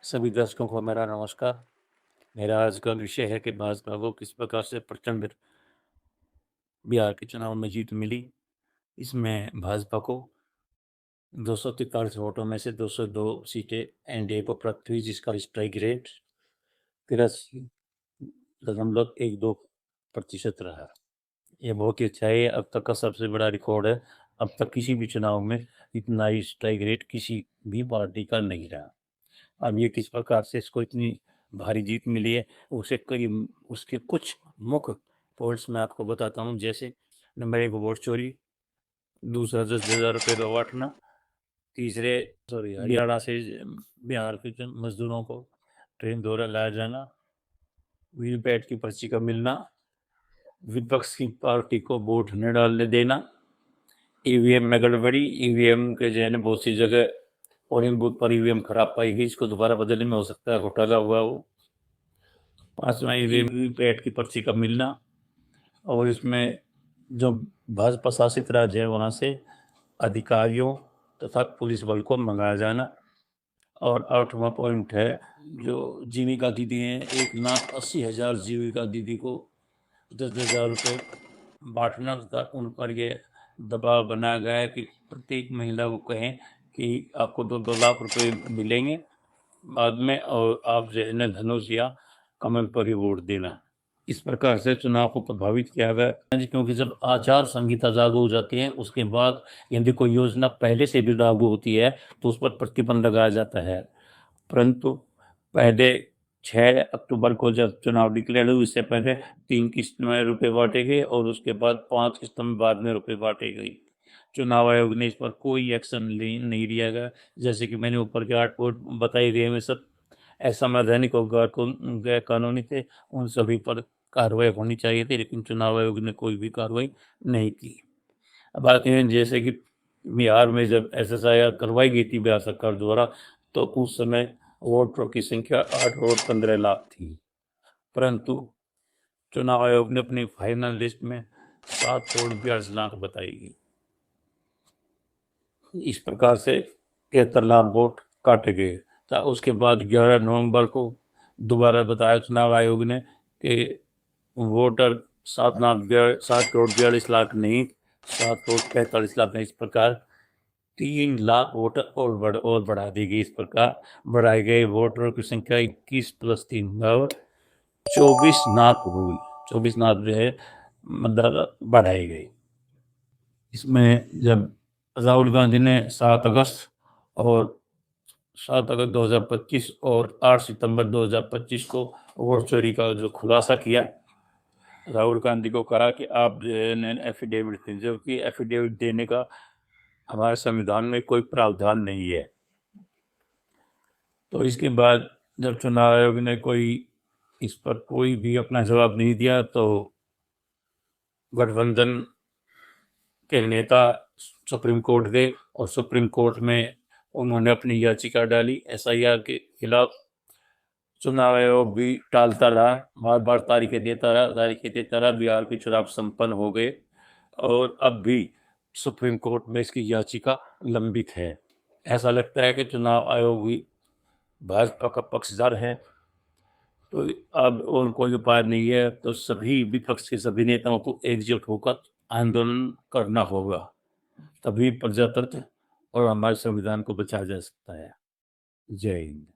सभी दर्शकों को मेरा नमस्कार। मेरा आज का विषय है कि भाजपा को किस प्रकार से प्रचंड बिहार के चुनाव में जीत मिली। इसमें भाजपा को 243 वोटों में से 202 सीटें एनडीए को प्राप्त हुई, जिसका स्ट्राइक रेट 83.12% रहा। यह बहुत ही अच्छा है, अब तक का सबसे बड़ा रिकॉर्ड है। अब तक किसी भी चुनाव में इतना ही स्ट्राइक रेट किसी भी पार्टी का नहीं रहा। अब ये किस प्रकार से इसको इतनी भारी जीत मिली है, उसे करीब उसके कुछ मुख्य पॉइंट्स मैं आपको बताता हूँ। जैसे नंबर 1, वोट चोरी। दूसरा, 10,000 रुपये लौटना। तीसरे, हरियाणा से बिहार के मजदूरों को ट्रेन द्वारा लाया जाना। वीवीपैट की पर्ची का मिलना। विपक्ष की पार्टी को वोट न डालने देना। ईवीएम में गड़बड़ी। ईवीएम के जो है ना, बहुत सी जगह पोलिंग बूथ पर ईवीएम खराब पाई गई, इसको दोबारा बदलने में हो सकता है घोटाला हुआ हो। 5वां, वीवीपैट की पर्ची का मिलना और इसमें जो भाजपा शासित राज्य है वहाँ से अधिकारियों तथा पुलिस बल को मंगाया जाना। और 8वां पॉइंट है, जो जीविका दीदी हैं, 1,80,000 जीविका दीदी को 10,000 रुपये बांटना तथा उन पर यह दबाव बनाया गया है कि प्रत्येक महिला को कहें कि आपको 2-2 लाख रुपए मिलेंगे बाद में, और आप जो है ना धनुष या कमल पर ही वोट देना। इस प्रकार से चुनाव को प्रभावित किया गया, क्योंकि जब आचार संहिता लागू हो जाती है उसके बाद यदि कोई योजना पहले से भी लागू होती है तो उस पर प्रतिबंध लगाया जाता है। परंतु पहले 6 अक्टूबर को जब चुनाव डिक्लेयर हुए, इससे पहले 3 किस्त में रुपए बांटे गए और उसके बाद 5 किस्तों में बाद में रुपए बांटे गए। चुनाव आयोग ने इस पर कोई एक्शन नहीं लिया गया। जैसे कि मैंने ऊपर के 8 पॉइंट बताई दिए में सब असंवैधानिक और गैर कानूनी थे, उन सभी पर कार्रवाई होनी चाहिए थी, लेकिन चुनाव आयोग ने कोई भी कार्रवाई नहीं की। अब बात यह, जैसे कि बिहार में जब SSIR करवाई गई थी बिहार सरकार द्वारा, तो उस समय वोटरों की संख्या 8,15,00,000 थी, परंतु चुनाव आयोग ने अपनी फाइनल लिस्ट में 7,42,00,000 बताई। इस प्रकार से 73,00,000 वोट काटे गए था। उसके बाद 11 नवंबर को दोबारा बताया चुनाव आयोग ने कि वोटर 7,42,00,000 नहीं, 7,45,00,000 है। इस प्रकार 3,00,000 वोटर और बढ़ा दी गई। इस प्रकार बढ़ाए गए वोटरों की संख्या 21 + 3 = 24,00,000 हुई। 24,00,000 जो है मतलब बढ़ाई गई। इसमें जब राहुल गांधी ने 7 अगस्त 2025 और 8 सितंबर 2025 को वोट चोरी का जो खुलासा किया, राहुल गांधी को कहा कि आप एफिडेविट दें, जबकि एफिडेविट देने का हमारे संविधान में कोई प्रावधान नहीं है। तो इसके बाद जब चुनाव आयोग ने इस पर कोई भी अपना जवाब नहीं दिया, तो गठबंधन के नेता सुप्रीम कोर्ट गए और सुप्रीम कोर्ट में उन्होंने अपनी याचिका डाली SIR के खिलाफ। चुनाव आयोग भी टालता रहा, बार बार तारीखें देता रहा। बिहार के चुनाव संपन्न हो गए और अब भी सुप्रीम कोर्ट में इसकी याचिका लंबित है। ऐसा लगता है कि चुनाव आयोग भी भाजपा का पक्षधर है, तो अब और कोई उपाय नहीं है, तो सभी विपक्ष के सभी नेताओं को एकजुट होकर आंदोलन करना होगा, तभी प्रजातंत्र और हमारे संविधान को बचाया जा सकता है। जय हिंद।